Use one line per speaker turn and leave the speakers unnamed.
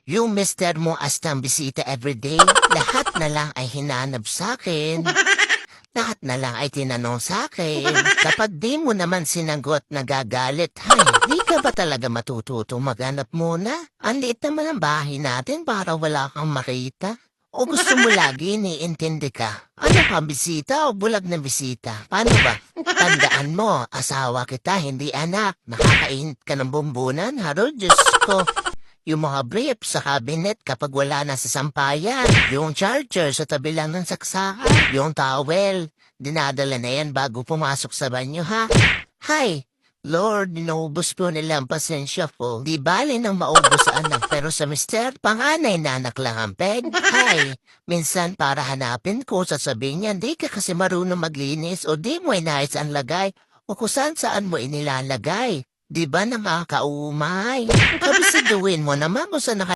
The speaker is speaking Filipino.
Yung mister mo astang bisita everyday, lahat na lang ay hinanap sa'kin. Lahat na lang ay tinanong sa'kin. Kapag di mo naman sinagot, nagagalit. Hay, di ka ba talaga matututong maghanap muna? Ang liit naman ang bahay natin para wala kang makita. O gusto mo lagi iniintindi ka? Ano ka, bisita o bulag na bisita? Paano ba? Tandaan mo, asawa kita, hindi anak. Nakakainit ka ng bumbunan, Harold, Diyos ko. Yung mga brief sa cabinet kapag wala na sa sampayan. Yung charger sa tabi lang ng saksakan. Yung towel. Dinadala na yan bago pumasok sa banyo, ha? Hay! Lord, inaubos po nila ang pasensya ko. Di bali nang maubos sa anak, pero sa mister, panganay na anak lang ang peg. Hay! Minsan para hanapin ko, sasabihin niya, di ka kasi marunong maglinis o di mo inayos ang lagay o kung saan mo inilalagay. Di ba nakakaumay? Kabisiduin mo naman kung saan